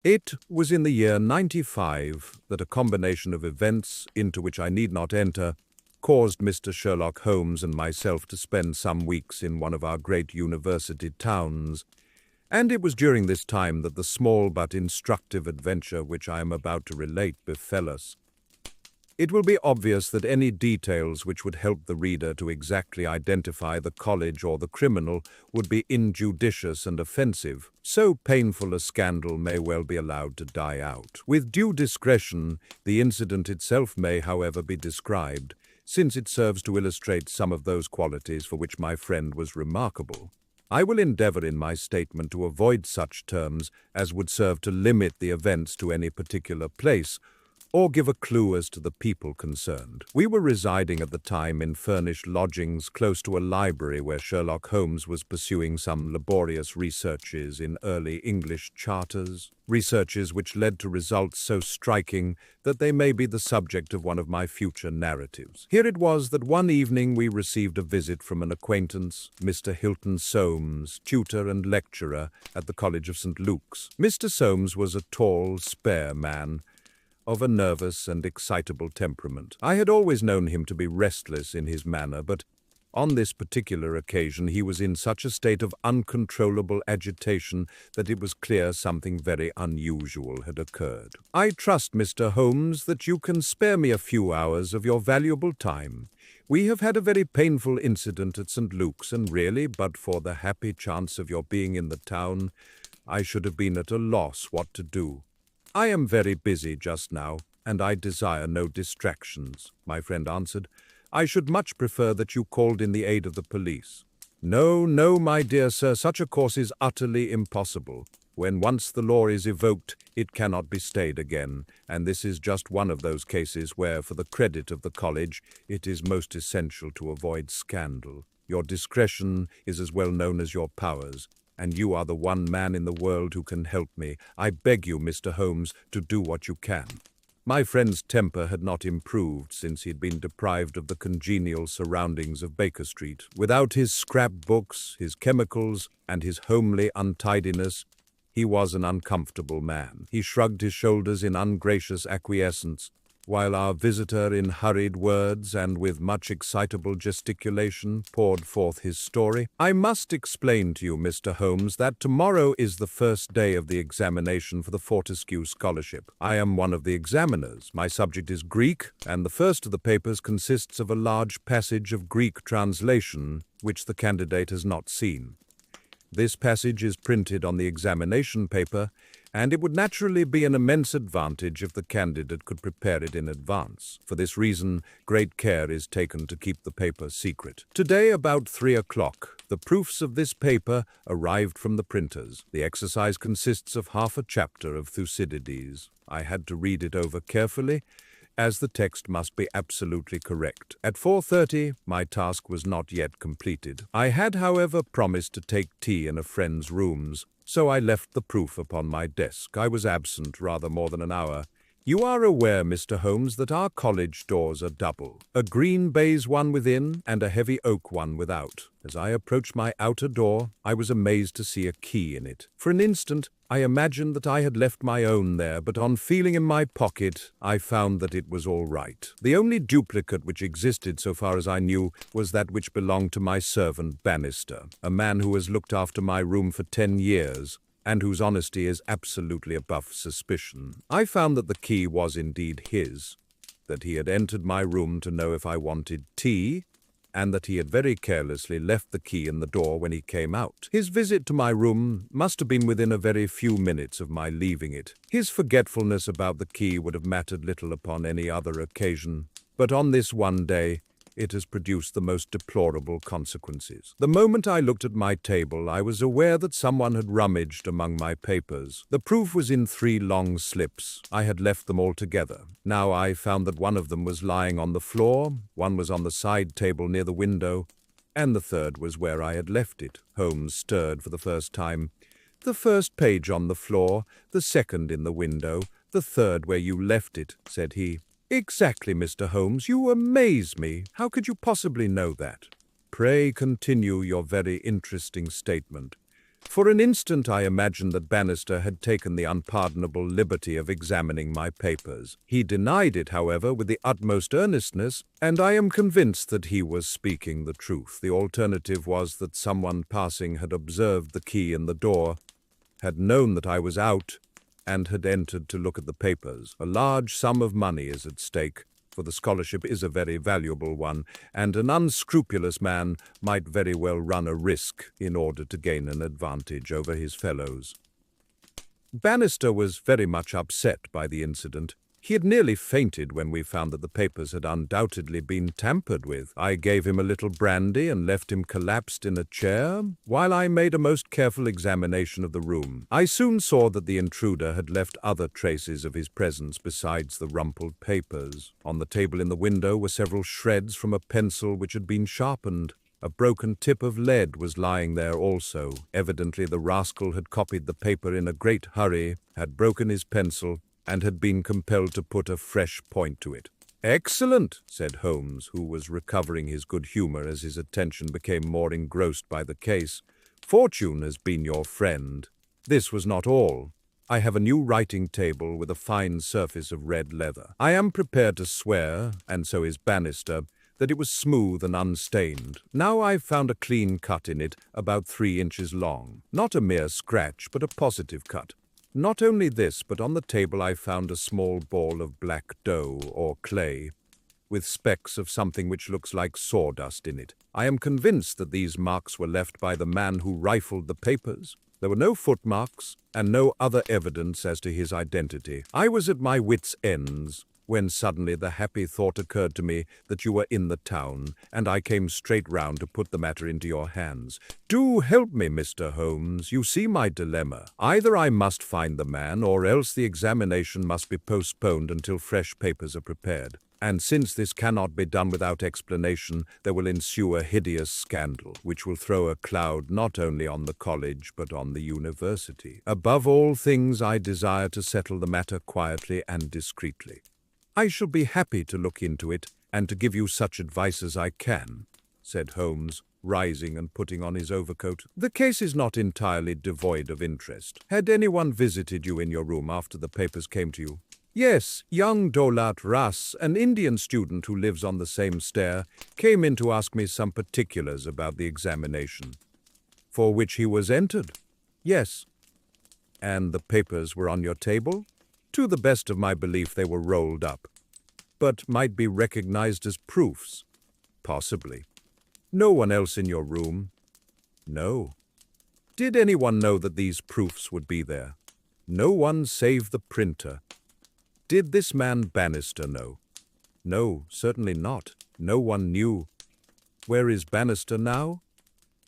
It was in the year 95 that a combination of events, into which I need not enter, caused Mr. Sherlock Holmes and myself to spend some weeks in one of our great university towns, and it was during this time that the small but instructive adventure which I am about to relate befell us. It will be obvious that any details which would help the reader to exactly identify the college or the criminal would be injudicious and offensive. So painful a scandal may well be allowed to die out. With due discretion, the incident itself may, however, be described, since it serves to illustrate some of those qualities for which my friend was remarkable. I will endeavor in my statement to avoid such terms as would serve to limit the events to any particular place, or give a clue as to the people concerned. We were residing at the time in furnished lodgings close to a library where Sherlock Holmes was pursuing some laborious researches in early English charters, researches which led to results so striking that they may be the subject of one of my future narratives. Here it was that one evening we received a visit from an acquaintance, Mr. Hilton Soames, tutor and lecturer at the College of St. Luke's. Mr. Soames was a tall, spare man, of a nervous and excitable temperament. I had always known him to be restless in his manner, but on this particular occasion he was in such a state of uncontrollable agitation that it was clear something very unusual had occurred. "I trust, Mr. Holmes, that you can spare me a few hours of your valuable time. We have had a very painful incident at St. Luke's, and really, but for the happy chance of your being in the town, I should have been at a loss what to do. I am very busy just now, and I desire no distractions," my friend answered. "I should much prefer that you called in the aid of the police." "No, no, my dear sir, such a course is utterly impossible. When once the law is evoked, it cannot be stayed again, and this is just one of those cases where, for the credit of the college, it is most essential to avoid scandal. Your discretion is as well known as your powers, and you are the one man in the world who can help me. I beg you, Mr. Holmes, to do what you can." My friend's temper had not improved since he had been deprived of the congenial surroundings of Baker Street. Without his scrapbooks, his chemicals, and his homely untidiness, he was an uncomfortable man. He shrugged his shoulders in ungracious acquiescence, while our visitor, in hurried words and with much excitable gesticulation, poured forth his story. "I must explain to you, Mr. Holmes, that tomorrow is the first day of the examination for the Fortescue Scholarship. I am one of the examiners. My subject is Greek, and the first of the papers consists of a large passage of Greek translation which the candidate has not seen. This passage is printed on the examination paper, and it would naturally be an immense advantage if the candidate could prepare it in advance. For this reason, great care is taken to keep the paper secret. Today, about 3 o'clock, the proofs of this paper arrived from the printers. The exercise consists of half a chapter of Thucydides. I had to read it over carefully, as the text must be absolutely correct. At 4:30, my task was not yet completed. I had, however, promised to take tea in a friend's rooms, so I left the proof upon my desk. I was absent rather more than an hour. You are aware, Mr. Holmes, that our college doors are double, a green baize one within and a heavy oak one without. As I approached my outer door, I was amazed to see a key in it. For an instant, I imagined that I had left my own there, but on feeling in my pocket, I found that it was all right. The only duplicate which existed, so far as I knew, was that which belonged to my servant Bannister, a man who has looked after my room for 10 years, and whose honesty is absolutely above suspicion. I found that the key was indeed his, that he had entered my room to know if I wanted tea, and that he had very carelessly left the key in the door when he came out. His visit to my room must have been within a very few minutes of my leaving it. His forgetfulness about the key would have mattered little upon any other occasion, but on this one day it has produced the most deplorable consequences. The moment I looked at my table, I was aware that someone had rummaged among my papers. The proof was in 3 long slips. I had left them all together. Now I found that one of them was lying on the floor, one was on the side table near the window, and the third was where I had left it. Holmes stirred for the first time. "The first page on the floor, the second in the window, the third where you left it," said he. "Exactly, Mr. Holmes. You amaze me. How could you possibly know that?" "Pray continue your very interesting statement." For an instant I imagined that Bannister had taken the unpardonable liberty of examining my papers. He denied it, however, with the utmost earnestness, and I am convinced that he was speaking the truth. The alternative was that someone passing had observed the key in the door, had known that I was out, and had entered to look at the papers. A large sum of money is at stake, for the scholarship is a very valuable one, and an unscrupulous man might very well run a risk in order to gain an advantage over his fellows. Bannister was very much upset by the incident. He had nearly fainted when we found that the papers had undoubtedly been tampered with. I gave him a little brandy and left him collapsed in a chair, while I made a most careful examination of the room. I soon saw that the intruder had left other traces of his presence besides the rumpled papers. On the table in the window were several shreds from a pencil which had been sharpened. A broken tip of lead was lying there also. Evidently the rascal had copied the paper in a great hurry, had broken his pencil, and had been compelled to put a fresh point to it. "Excellent," said Holmes, who was recovering his good humor as his attention became more engrossed by the case. "Fortune has been your friend. This was not all. I have a new writing table with a fine surface of red leather. I am prepared to swear, and so is Bannister, that it was smooth and unstained. Now I've found a clean cut in it, about 3 inches long. Not a mere scratch, but a positive cut. Not only this, but on the table I found a small ball of black dough or clay, with specks of something which looks like sawdust in it. I am convinced that these marks were left by the man who rifled the papers. There were no footmarks, and no other evidence as to his identity. I was at my wits' ends, when suddenly the happy thought occurred to me that you were in the town, and I came straight round to put the matter into your hands. Do help me, Mr. Holmes. You see my dilemma. Either I must find the man, or else the examination must be postponed until fresh papers are prepared. And since this cannot be done without explanation, there will ensue a hideous scandal, which will throw a cloud not only on the college, but on the university. Above all things, I desire to settle the matter quietly and discreetly. I shall be happy to look into it, and to give you such advice as I can," said Holmes, rising and putting on his overcoat. "The case is not entirely devoid of interest. Had anyone visited you in your room after the papers came to you?" "Yes, young Daulat Ras, an Indian student who lives on the same stair, came in to ask me some particulars about the examination." "For which he was entered?" "Yes." "And the papers were on your table?" "To the best of my belief they were rolled up, but might be recognized as proofs." "Possibly." "No one else in your room?" "No." "Did anyone know that these proofs would be there?" "No one save the printer." "Did this man Bannister know?" "No, certainly not. No one knew." "Where is Bannister now?"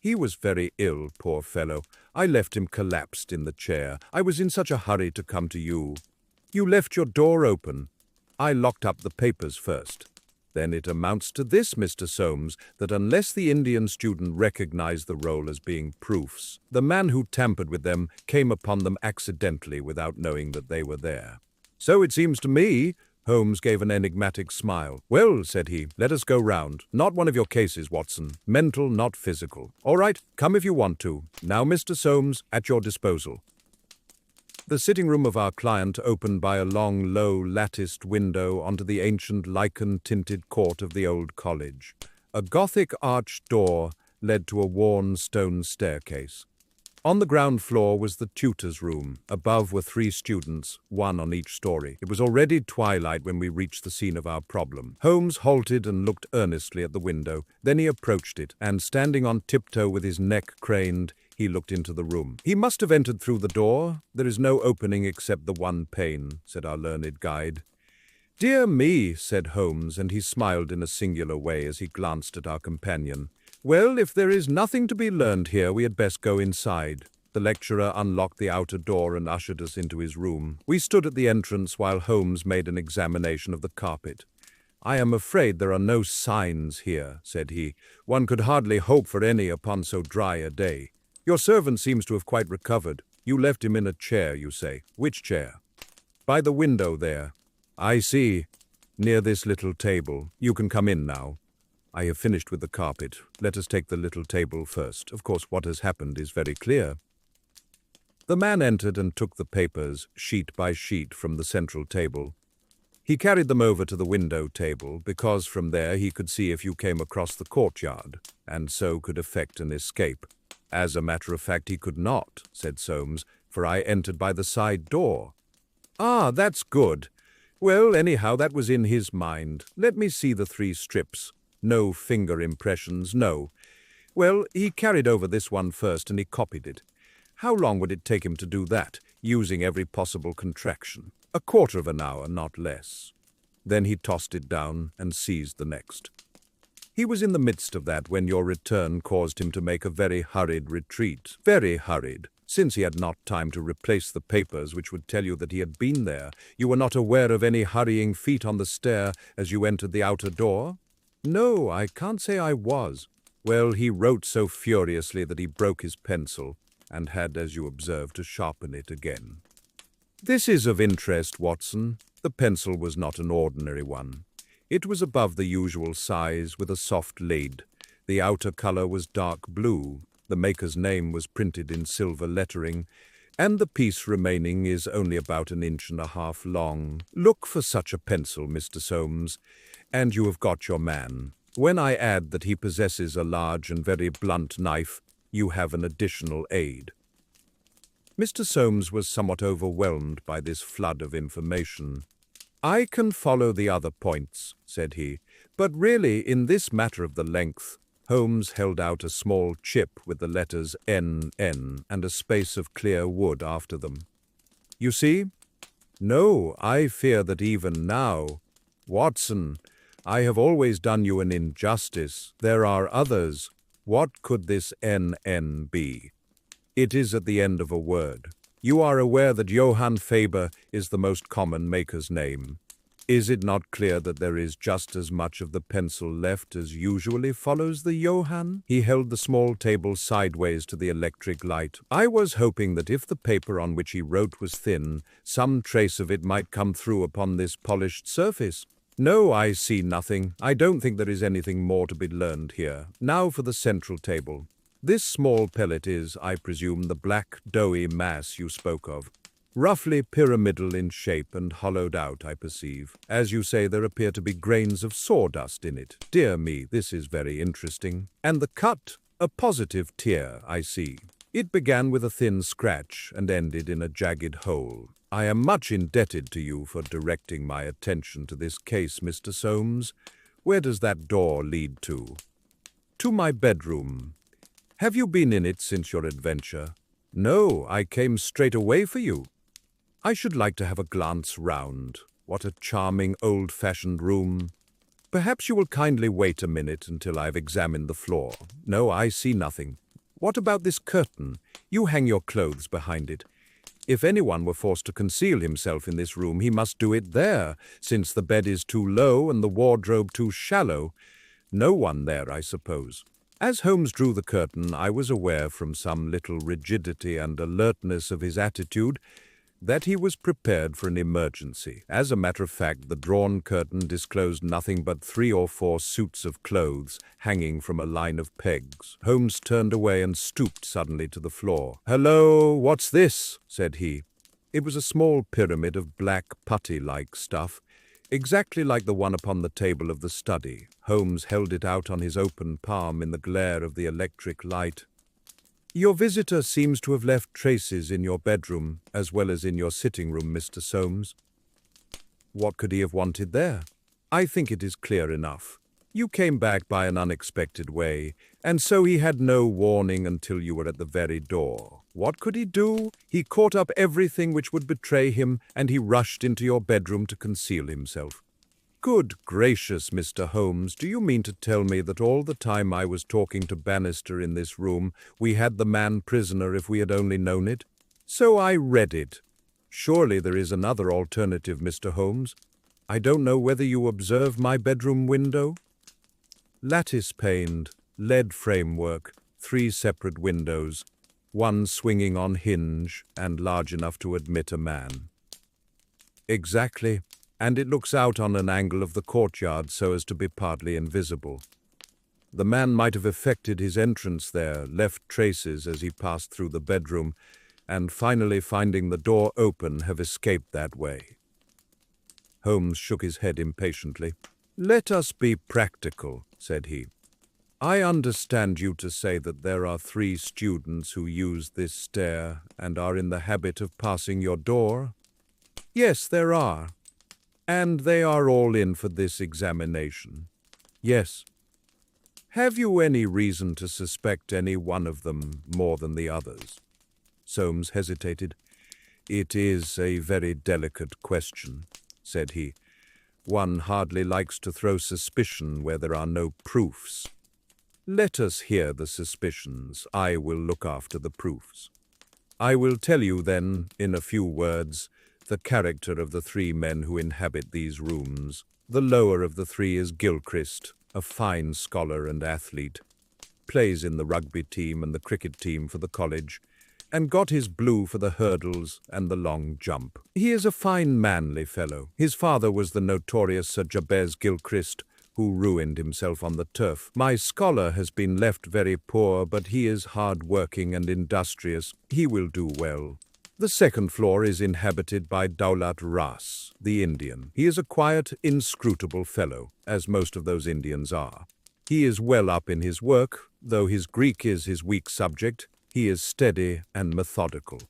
"He was very ill, poor fellow. I left him collapsed in the chair. I was in such a hurry to come to you." "You left your door open." "I locked up the papers first." "Then it amounts to this, Mr. Soames, that unless the Indian student recognized the roll as being proofs, the man who tampered with them came upon them accidentally without knowing that they were there." "So it seems to me." Holmes gave an enigmatic smile. "Well," said he, "let us go round. Not one of your cases, Watson. Mental, not physical. All right, come if you want to. Now, Mr. Soames, at your disposal." The sitting room of our client opened by a long, low, latticed window onto the ancient lichen-tinted court of the old college. A Gothic arched door led to a worn stone staircase. On the ground floor was the tutor's room. Above were 3 students, 1 on each story. It was already twilight when we reached the scene of our problem. Holmes halted and looked earnestly at the window. Then he approached it, and standing on tiptoe with his neck craned, he looked into the room. "He must have entered through the door. There is no opening except the one pane," said our learned guide. "Dear me," said Holmes, and he smiled in a singular way as he glanced at our companion. "Well, if there is nothing to be learned here, we had best go inside." The lecturer unlocked the outer door and ushered us into his room. We stood at the entrance while Holmes made an examination of the carpet. "I am afraid there are no signs here," said he. "One could hardly hope for any upon so dry a day. Your servant seems to have quite recovered. You left him in a chair, you say. Which chair?" "By the window there." "I see. Near this little table. You can come in now. I have finished with the carpet. Let us take the little table first. Of course, what has happened is very clear." The man entered and took the papers, sheet by sheet, from the central table. He carried them over to the window table, because from there he could see if you came across the courtyard, and so could effect an escape. As a matter of fact, he could not, said Soames, for I entered by the side door. Ah, that's good. Well, anyhow, that was in his mind. Let me see the 3 strips. No finger impressions, no. Well, he carried over this one first and he copied it. How long would it take him to do that, using every possible contraction? A quarter of an hour, not less. Then he tossed it down and seized the next. He was in the midst of that when your return caused him to make a very hurried retreat. Very hurried. Since he had not time to replace the papers which would tell you that he had been there, you were not aware of any hurrying feet on the stair as you entered the outer door? No, I can't say I was. Well, he wrote so furiously that he broke his pencil, and had, as you observe, to sharpen it again. This is of interest, Watson. The pencil was not an ordinary one. It was above the usual size, with a soft lid. The outer color was dark blue. The maker's name was printed in silver lettering, and the piece remaining is only about 1.5 inches long. Look for such a pencil, Mr. Soames, and you have got your man. When I add that he possesses a large and very blunt knife, you have an additional aid. Mr. Soames was somewhat overwhelmed by this flood of information. I can follow the other points, said he, but really, in this matter of the length, Holmes held out a small chip with the letters N.N. and a space of clear wood after them. You see? No, I fear that even now, Watson, I have always done you an injustice. There are others. What could this N.N. be? It is at the end of a word. You are aware that Johann Faber is the most common maker's name. Is it not clear that there is just as much of the pencil left as usually follows the Johann? He held the small table sideways to the electric light. I was hoping that if the paper on which he wrote was thin, some trace of it might come through upon this polished surface. No, I see nothing. I don't think there is anything more to be learned here. Now for the central table. This small pellet is, I presume, the black, doughy mass you spoke of. Roughly pyramidal in shape and hollowed out, I perceive. As you say, there appear to be grains of sawdust in it. Dear me, this is very interesting. And the cut? A positive tear, I see. It began with a thin scratch and ended in a jagged hole. I am much indebted to you for directing my attention to this case, Mr. Soames. Where does that door lead to? To my bedroom. Have you been in it since your adventure? No, I came straight away for you. I should like to have a glance round. What a charming, old-fashioned room. Perhaps you will kindly wait a minute until I've examined the floor. No, I see nothing. What about this curtain? You hang your clothes behind it. If anyone were forced to conceal himself in this room, he must do it there, since the bed is too low and the wardrobe too shallow. No one there, I suppose. As Holmes drew the curtain, I was aware from some little rigidity and alertness of his attitude that he was prepared for an emergency. As a matter of fact, the drawn curtain disclosed nothing but 3 or 4 suits of clothes hanging from a line of pegs. Holmes turned away and stooped suddenly to the floor. "Hello, what's this?" said he. It was a small pyramid of black putty-like stuff, exactly like the one upon the table of the study. Holmes held it out on his open palm in the glare of the electric light. Your visitor seems to have left traces in your bedroom, as well as in your sitting room, Mr. Soames. What could he have wanted there? I think it is clear enough. You came back by an unexpected way, and so he had no warning until you were at the very door. What could he do? He caught up everything which would betray him, and he rushed into your bedroom to conceal himself. Good gracious, Mr. Holmes, do you mean to tell me that all the time I was talking to Bannister in this room, we had the man prisoner if we had only known it? So I read it. Surely there is another alternative, Mr. Holmes. I don't know whether you observe my bedroom window? Lattice-paned, lead framework, 3 separate windows, one swinging on hinge and large enough to admit a man. Exactly. And it looks out on an angle of the courtyard so as to be partly invisible. The man might have effected his entrance there, left traces as he passed through the bedroom, and finally finding the door open have escaped that way. Holmes shook his head impatiently. "Let us be practical," said he. "I understand you to say that there are 3 students who use this stair and are in the habit of passing your door?" "Yes, there are." "And they are all in for this examination?" "Yes." "Have you any reason to suspect any one of them more than the others?" Soames hesitated. "It is a very delicate question," said he. "One hardly likes to throw suspicion where there are no proofs." "Let us hear the suspicions. I will look after the proofs." "I will tell you then, in a few words, the character of the 3 men who inhabit these rooms. The lower of the 3 is Gilchrist, a fine scholar and athlete, plays in the rugby team and the cricket team for the college, and got his blue for the hurdles and the long jump. He is a fine manly fellow. His father was the notorious Sir Jabez Gilchrist, who ruined himself on the turf. My scholar has been left very poor, but he is hard-working and industrious. He will do well. The 2nd floor is inhabited by Daulat Ras, the Indian. He is a quiet, inscrutable fellow, as most of those Indians are. He is well up in his work, though his Greek is his weak subject. He is steady and methodical.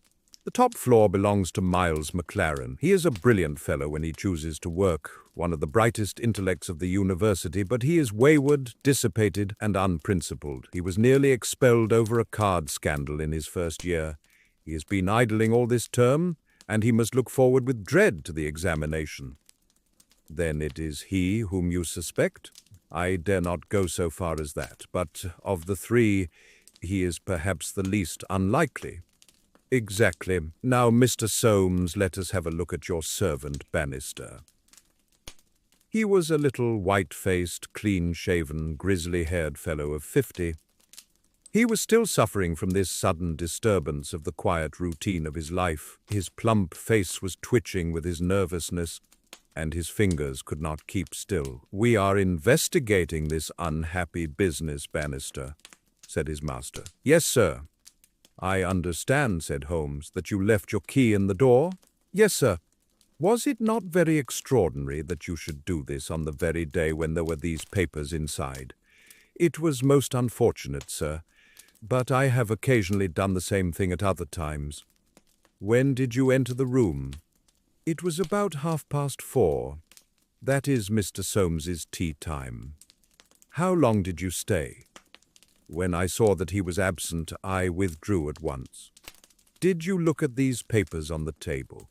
The top floor belongs to Miles McLaren. He is a brilliant fellow when he chooses to work, one of the brightest intellects of the university, but he is wayward, dissipated, and unprincipled. He was nearly expelled over a card scandal in his first year. He has been idling all this term, and he must look forward with dread to the examination." "Then it is he whom you suspect?" "I dare not go so far as that, but of the 3, he is perhaps the least unlikely." "Exactly. Now, Mr. Soames, let us have a look at your servant, Bannister." He was a little white-faced, clean-shaven, grizzly-haired fellow of 50. He was still suffering from this sudden disturbance of the quiet routine of his life. His plump face was twitching with his nervousness, and his fingers could not keep still. "We are investigating this unhappy business, Bannister," said his master. "Yes, sir." "I understand," said Holmes, "that you left your key in the door?" "Yes, sir." "Was it not very extraordinary that you should do this on the very day when there were these papers inside?" "It was most unfortunate, sir, but I have occasionally done the same thing at other times." "When did you enter the room?" "It was about 4:30. That is Mr. Soames's tea time." "How long did you stay?" "When I saw that he was absent, I withdrew at once." "Did you look at these papers on the table?"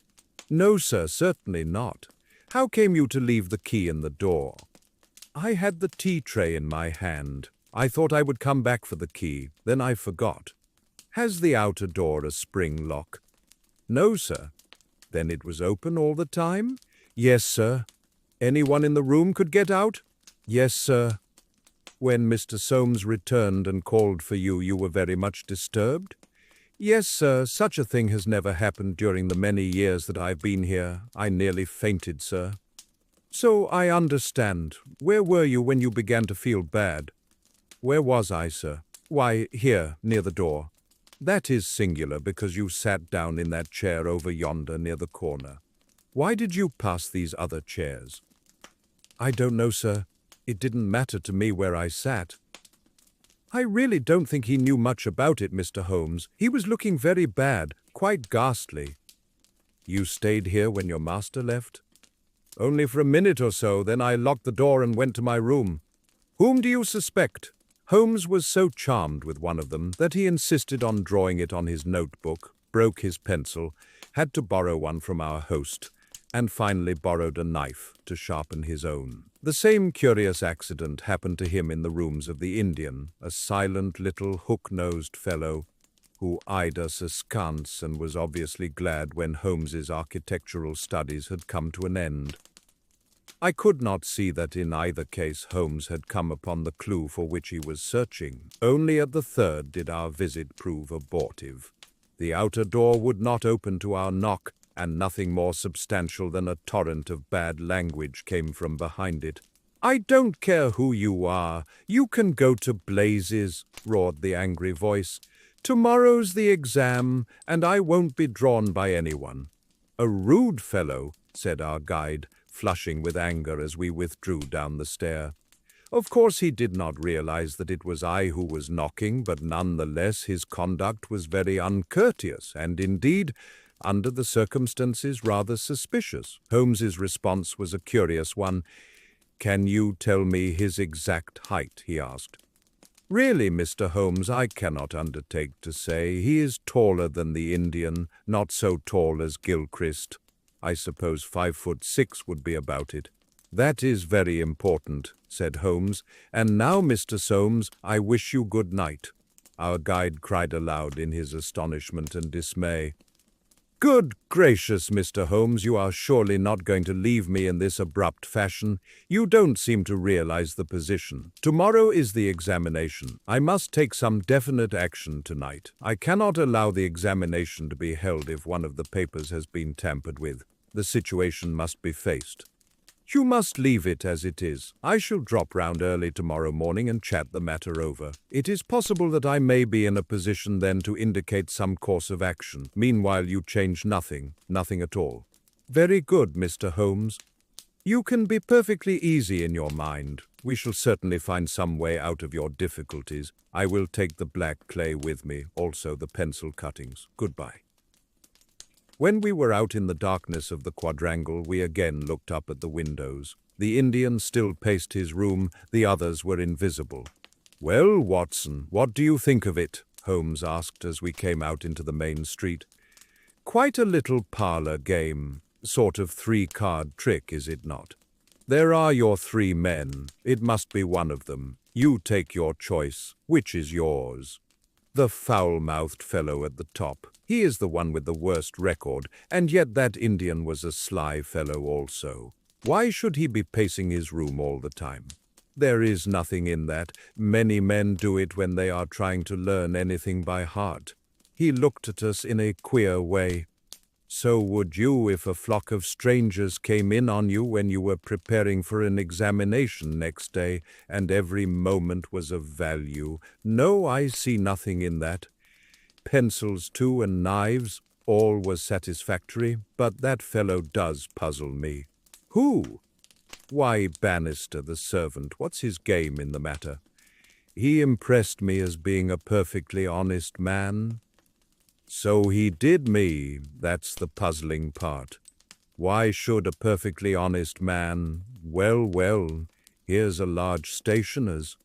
"No, sir, certainly not. How came you to leave the key in the door?" "I had the tea tray in my hand. I thought I would come back for the key, then I forgot." "Has the outer door a spring lock?" "No, sir." "Then it was open all the time?" "Yes, sir." "Anyone in the room could get out?" "Yes, sir." "When Mr. Soames returned and called for you, you were very much disturbed?" "Yes, sir. Such a thing has never happened during the many years that I've been here. I nearly fainted, sir." "So I understand. Where were you when you began to feel bad?" "Where was I, sir?" "Why, here, near the door." "That is singular, because you sat down in that chair over yonder near the corner. Why did you pass these other chairs?" "I don't know, sir. It didn't matter to me where I sat." "I really don't think he knew much about it, Mr. Holmes. He was looking very bad, quite ghastly." "You stayed here when your master left?" "Only for a minute or so, then I locked the door and went to my room." "Whom do you suspect?" Holmes was so charmed with one of them that he insisted on drawing it on his notebook, broke his pencil, had to borrow one from our host, and finally borrowed a knife to sharpen his own. The same curious accident happened to him in the rooms of the Indian, a silent little hook-nosed fellow who eyed us askance and was obviously glad when Holmes's architectural studies had come to an end. I could not see that in either case Holmes had come upon the clue for which he was searching. Only at the 3rd did our visit prove abortive. The outer door would not open to our knock, and nothing more substantial than a torrent of bad language came from behind it. "I don't care who you are. You can go to blazes," roared the angry voice. Tomorrow's the exam, and I won't be drawn by anyone. A rude fellow, said our guide, flushing with anger as we withdrew down the stair. Of course he did not realize that it was I who was knocking, but nonetheless his conduct was very uncourteous and indeed, under the circumstances, rather suspicious. Holmes's response was a curious one. "Can you tell me his exact height?" he asked. "Really, Mr. Holmes, I cannot undertake to say. He is taller than the Indian, not so tall as Gilchrist. I suppose 5'6" would be about it." "That is very important," said Holmes. "And now, Mr. Soames, I wish you good night." Our guide cried aloud in his astonishment and dismay. "Good gracious, Mr. Holmes, you are surely not going to leave me in this abrupt fashion. You don't seem to realize the position. Tomorrow is the examination. I must take some definite action tonight. I cannot allow the examination to be held if one of the papers has been tampered with. The situation must be faced. You must leave it as it is. I shall drop round early tomorrow morning and chat the matter over. It is possible that I may be in a position then to indicate some course of action. Meanwhile, you change nothing at all." "Very good, Mr. Holmes. You can be perfectly easy in your mind. We shall certainly find some way out of your difficulties. I will take the black clay with me, also the pencil cuttings. Goodbye." When we were out in the darkness of the quadrangle, we again looked up at the windows. The Indian still paced his room, the others were invisible. "Well, Watson, what do you think of it?" Holmes asked as we came out into the main street. "Quite a little parlor game, sort of three-card trick, is it not? There are your three men. It must be one of them. You take your choice. Which is yours?" "The foul-mouthed fellow at the top. He is the one with the worst record, and yet that Indian was a sly fellow also. Why should he be pacing his room all the time? There is nothing in that. Many men do it when they are trying to learn anything by heart." He looked at us in a queer way. "So would you if a flock of strangers came in on you when you were preparing for an examination next day, and every moment was of value. No, I see nothing in that. Pencils, too, and knives, all was satisfactory, but that fellow does puzzle me." "Who?" "Why, Bannister, the servant. What's his game in the matter? He impressed me as being a perfectly honest man." "So he did me. That's the puzzling part. Why should a perfectly honest man— Well, here's a large stationer's.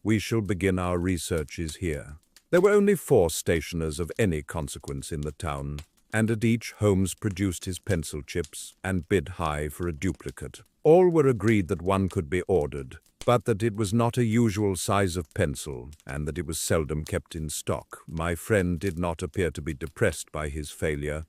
We shall begin our researches here." There were only 4 stationers of any consequence in the town, and at each Holmes produced his pencil chips and bid high for a duplicate. All were agreed that one could be ordered, but that it was not a usual size of pencil, and that it was seldom kept in stock. My friend did not appear to be depressed by his failure,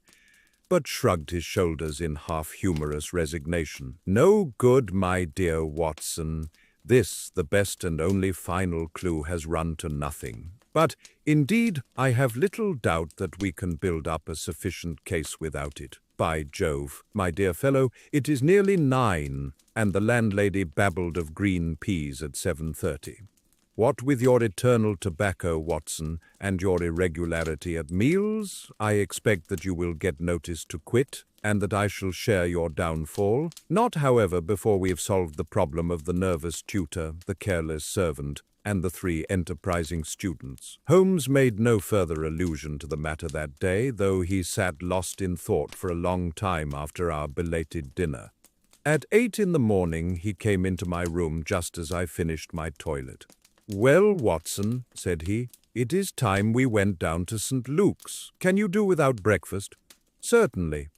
but shrugged his shoulders in half-humorous resignation. "No good, my dear Watson. This, the best and only final clue, has run to nothing. But, indeed, I have little doubt that we can build up a sufficient case without it. By Jove, my dear fellow, it is nearly 9, and the landlady babbled of green peas at 7:30. What with your eternal tobacco, Watson, and your irregularity at meals, I expect that you will get notice to quit, and that I shall share your downfall. Not, however, before we have solved the problem of the nervous tutor, the careless servant, and the 3 enterprising students." Holmes made no further allusion to the matter that day, though he sat lost in thought for a long time after our belated dinner. At 8 in the morning he came into my room just as I finished my toilet. "Well, Watson," said he, "it is time we went down to St. Luke's. Can you do without breakfast?" "Certainly."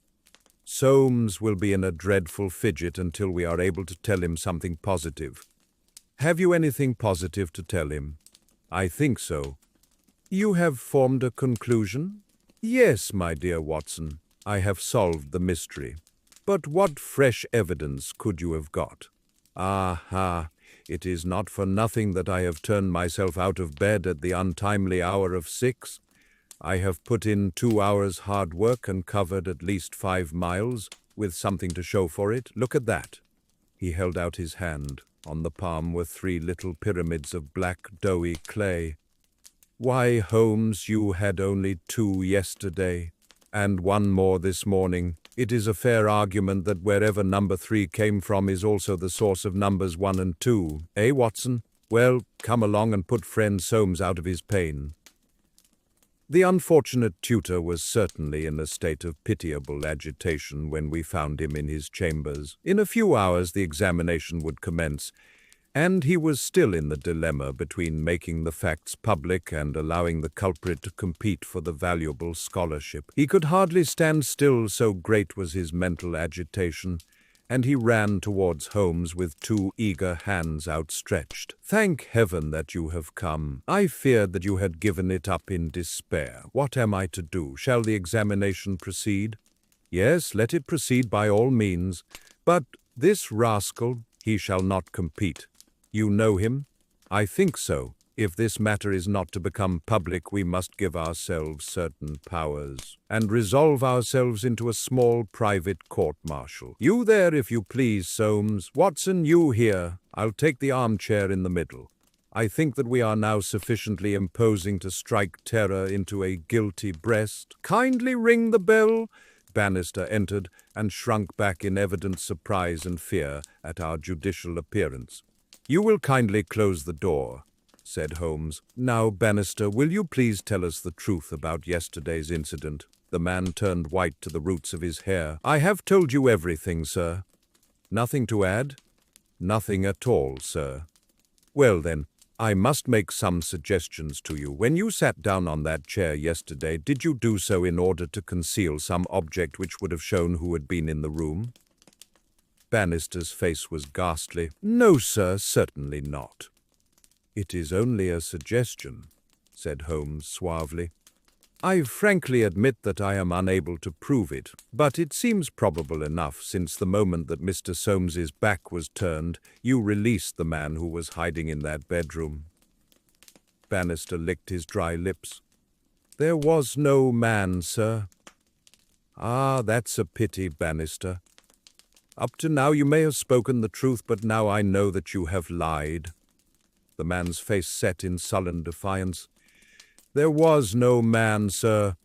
"Soames will be in a dreadful fidget until we are able to tell him something positive." "Have you anything positive to tell him?" "I think so." "You have formed a conclusion?" "Yes, my dear Watson. I have solved the mystery." "But what fresh evidence could you have got?" "Aha! It is not for nothing that I have turned myself out of bed at the untimely hour of 6. I have put in 2 hours' hard work and covered at least 5 miles, with something to show for it. Look at that." He held out his hand. On the palm were 3 little pyramids of black, doughy clay. Why, Holmes, you had only 2 yesterday, and 1 more this morning. It is a fair argument that wherever number 3 came from is also the source of numbers 1 and 2. Eh, Watson? Well, come along and put friend Soames out of his pain. The unfortunate tutor was certainly in a state of pitiable agitation when we found him in his chambers. In a few hours the examination would commence, and he was still in the dilemma between making the facts public and allowing the culprit to compete for the valuable scholarship. He could hardly stand still, so great was his mental agitation, and he ran towards Holmes with 2 eager hands outstretched. "Thank heaven that you have come. I feared that you had given it up in despair. What am I to do? Shall the examination proceed?" "Yes, let it proceed by all means. But this rascal, he shall not compete. You know him?" "I think so. If this matter is not to become public, we must give ourselves certain powers, and resolve ourselves into a small private court-martial. You there, if you please, Soames. Watson, you here. I'll take the armchair in the middle. I think that we are now sufficiently imposing to strike terror into a guilty breast. Kindly ring the bell." Bannister entered and shrunk back in evident surprise and fear at our judicial appearance. "You will kindly close the door," said Holmes. "Now, Bannister, will you please tell us the truth about yesterday's incident?" The man turned white to the roots of his hair. "I have told you everything, sir." "Nothing to add?" "Nothing at all, sir." "Well, then, I must make some suggestions to you. When you sat down on that chair yesterday, did you do so in order to conceal some object which would have shown who had been in the room?" Bannister's face was ghastly. "No, sir, certainly not." "It is only a suggestion," said Holmes suavely. "I frankly admit that I am unable to prove it, but it seems probable enough since the moment that Mr. Soames's back was turned, you released the man who was hiding in that bedroom." Bannister licked his dry lips. "There was no man, sir." "Ah, that's a pity, Bannister. Up to now you may have spoken the truth, but now I know that you have lied." The man's face set in sullen defiance. "There was no man, sir."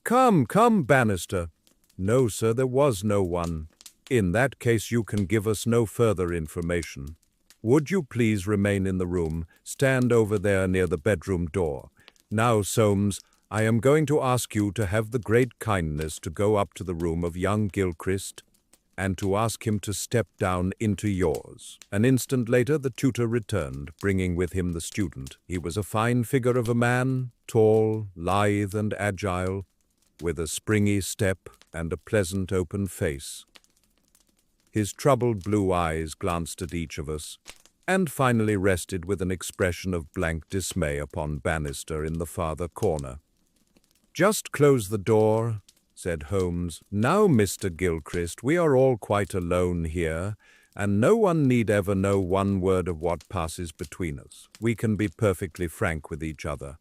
Come, Bannister." "No, sir, there was no one." "In that case you can give us no further information. Would you please remain in the room? Stand over there near the bedroom door. Now, Soames, I am going to ask you to have the great kindness to go up to the room of young Gilchrist and to ask him to step down into yours." An instant later the tutor returned, bringing with him the student. He was a fine figure of a man, tall, lithe and agile, with a springy step and a pleasant open face. His troubled blue eyes glanced at each of us, and finally rested with an expression of blank dismay upon Bannister in the farther corner. "Just close the door," said Holmes. "Now, Mr. Gilchrist, we are all quite alone here, and no one need ever know one word of what passes between us. We can be perfectly frank with each other.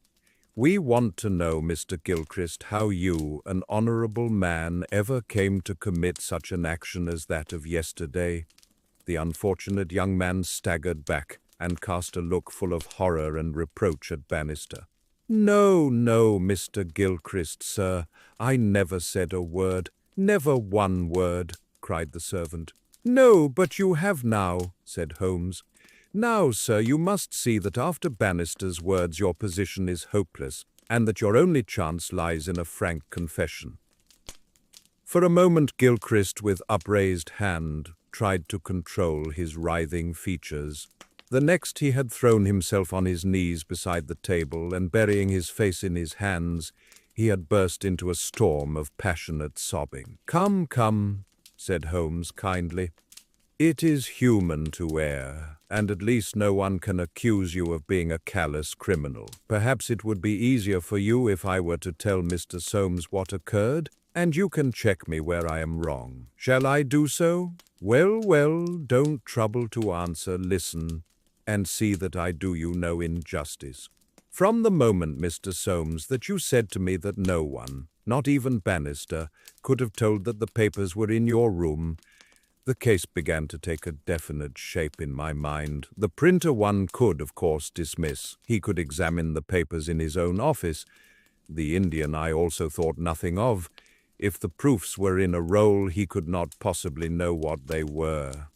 We want to know, Mr. Gilchrist, how you, an honorable man, ever came to commit such an action as that of yesterday." The unfortunate young man staggered back and cast a look full of horror and reproach at Bannister. No, Mr. Gilchrist, sir. I never said a word, never one word," cried the servant. "No, but you have now," said Holmes. "Now, sir, you must see that after Bannister's words your position is hopeless, and that your only chance lies in a frank confession." For a moment Gilchrist, with upraised hand, tried to control his writhing features. The next he had thrown himself on his knees beside the table, and burying his face in his hands, he had burst into a storm of passionate sobbing. Come, said Holmes kindly. "It is human to err, and at least no one can accuse you of being a callous criminal. Perhaps it would be easier for you if I were to tell Mr. Soames what occurred, and you can check me where I am wrong. Shall I do so? Well, don't trouble to answer. Listen, and see that I do you no injustice. From the moment, Mr. Soames, that you said to me that no one, not even Bannister, could have told that the papers were in your room, The case began to take a definite shape in my mind. The printer one could, of course, dismiss. He could examine the papers in his own office. The Indian I also thought nothing of. If the proofs were in a roll, he could not possibly know what they were.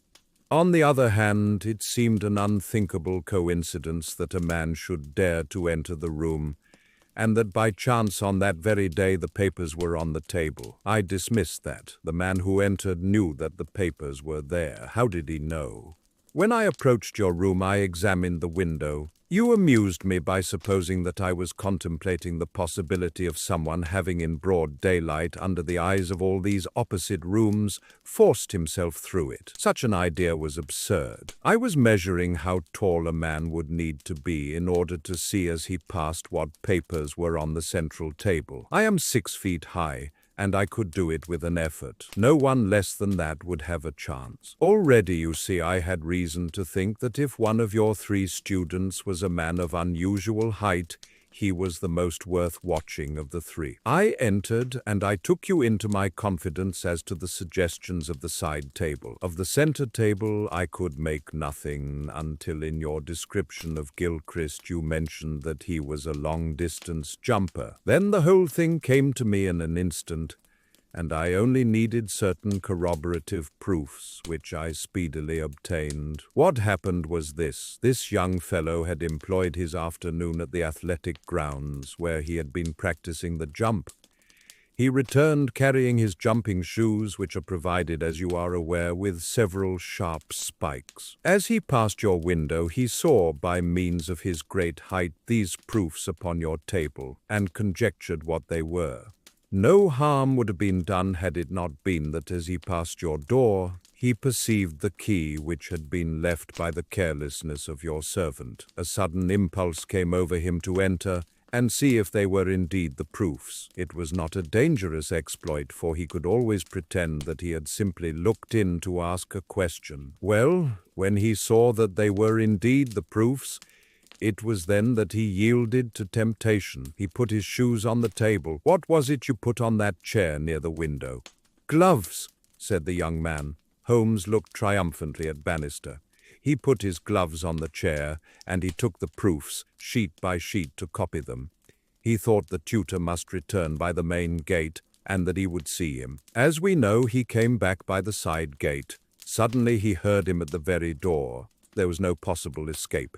On the other hand, it seemed an unthinkable coincidence that a man should dare to enter the room, and that by chance on that very day the papers were on the table. I dismissed that. The man who entered knew that the papers were there. How did he know? When I approached your room, I examined the window. You amused me by supposing that I was contemplating the possibility of someone having in broad daylight, under the eyes of all these opposite rooms, forced himself through it. Such an idea was absurd. I was measuring how tall a man would need to be in order to see as he passed what papers were on the central table. I am 6 feet high, and I could do it with an effort. No one less than that would have a chance. Already, you see, I had reason to think that if one of your 3 students was a man of unusual height, he was the most worth watching of the 3. I entered, and I took you into my confidence as to the suggestions of the side table. Of the center table I could make nothing until in your description of Gilchrist you mentioned that he was a long-distance jumper. Then the whole thing came to me in an instant, and I only needed certain corroborative proofs, which I speedily obtained. What happened was this. This young fellow had employed his afternoon at the athletic grounds, where he had been practicing the jump. He returned carrying his jumping shoes, which are provided, as you are aware, with several sharp spikes. As he passed your window, he saw, by means of his great height, these proofs upon your table, and conjectured what they were. No harm would have been done had it not been that as he passed your door, he perceived the key which had been left by the carelessness of your servant. A sudden impulse came over him to enter and see if they were indeed the proofs. It was not a dangerous exploit, for he could always pretend that he had simply looked in to ask a question. Well, when he saw that they were indeed the proofs, it was then that he yielded to temptation. He put his shoes on the table. What was it you put on that chair near the window? Gloves, said the young man. Holmes looked triumphantly at Bannister. He put his gloves on the chair, and he took the proofs, sheet by sheet, to copy them. He thought the tutor must return by the main gate, and that he would see him. As we know, he came back by the side gate. Suddenly he heard him at the very door. There was no possible escape.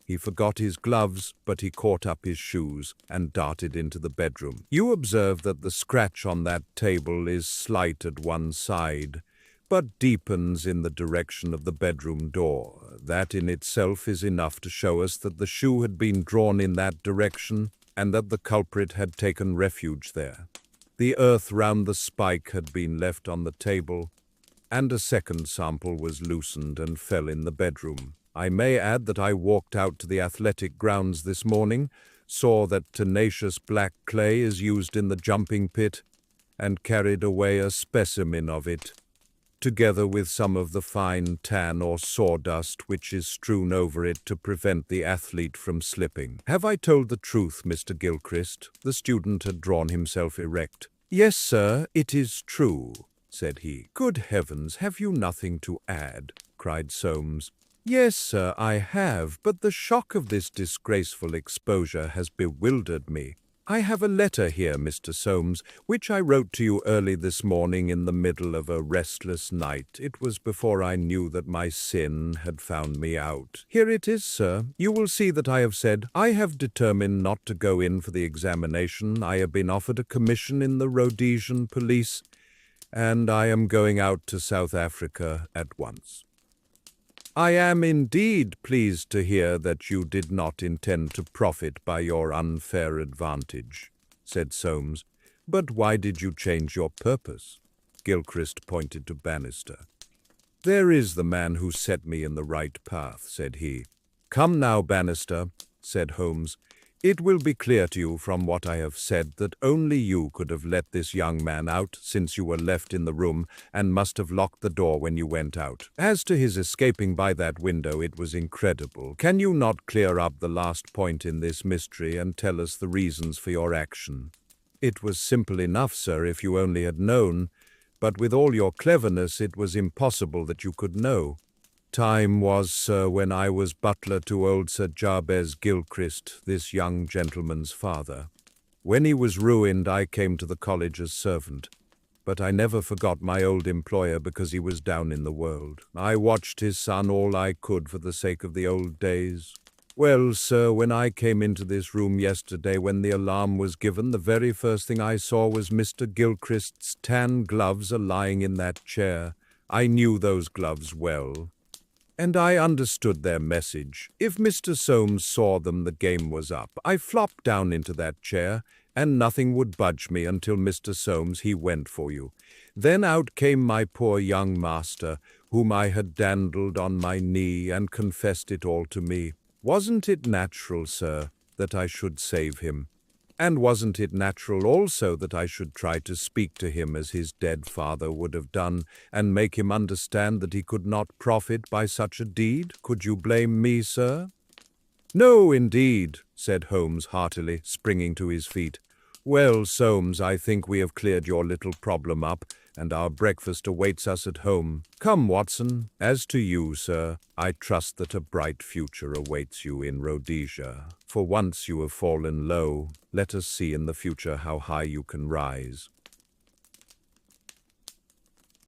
He forgot his gloves, but he caught up his shoes and darted into the bedroom. You observe that the scratch on that table is slight at one side, but deepens in the direction of the bedroom door. That in itself is enough to show us that the shoe had been drawn in that direction, and that the culprit had taken refuge there. The earth round the spike had been left on the table, and a second sample was loosened and fell in the bedroom. I may add that I walked out to the athletic grounds this morning, saw that tenacious black clay is used in the jumping pit, and carried away a specimen of it, together with some of the fine tan or sawdust which is strewn over it to prevent the athlete from slipping. Have I told the truth, Mr. Gilchrist? The student had drawn himself erect. Yes, sir, it is true, said he. Good heavens, have you nothing to add? Cried Soames. Yes, sir, I have, but the shock of this disgraceful exposure has bewildered me. I have a letter here, Mr. Soames, which I wrote to you early this morning in the middle of a restless night. It was before I knew that my sin had found me out. Here it is, sir. You will see that I have said, I have determined not to go in for the examination. I have been offered a commission in the Rhodesian police, and I am going out to South Africa at once. I am indeed pleased to hear that you did not intend to profit by your unfair advantage, said Soames. But why did you change your purpose? Gilchrist pointed to Bannister. There is the man who set me in the right path, said he. Come now, Bannister, said Holmes. It will be clear to you from what I have said that only you could have let this young man out, since you were left in the room and must have locked the door when you went out. As to his escaping by that window, it was incredible. Can you not clear up the last point in this mystery and tell us the reasons for your action? It was simple enough, sir, if you only had known, but with all your cleverness it was impossible that you could know. Time was, sir, when I was butler to old Sir Jabez Gilchrist, this young gentleman's father. When he was ruined, I came to the college as servant. But I never forgot my old employer because he was down in the world. I watched his son all I could for the sake of the old days. Well, sir, when I came into this room yesterday when the alarm was given, the very first thing I saw was Mr. Gilchrist's tan gloves lying in that chair. I knew those gloves well, and I understood their message. If Mr. Soames saw them, the game was up. I flopped down into that chair, and nothing would budge me until Mr. Soames, he went for you. Then out came my poor young master, whom I had dandled on my knee, and confessed it all to me. Wasn't it natural, sir, that I should save him? And wasn't it natural also that I should try to speak to him as his dead father would have done, and make him understand that he could not profit by such a deed? Could you blame me, sir? No, indeed, said Holmes heartily, springing to his feet. Well, Soames, I think we have cleared your little problem up, and our breakfast awaits us at home. Come, Watson. As to you, sir, I trust that a bright future awaits you in Rhodesia. For once you have fallen low, let us see in the future how high you can rise.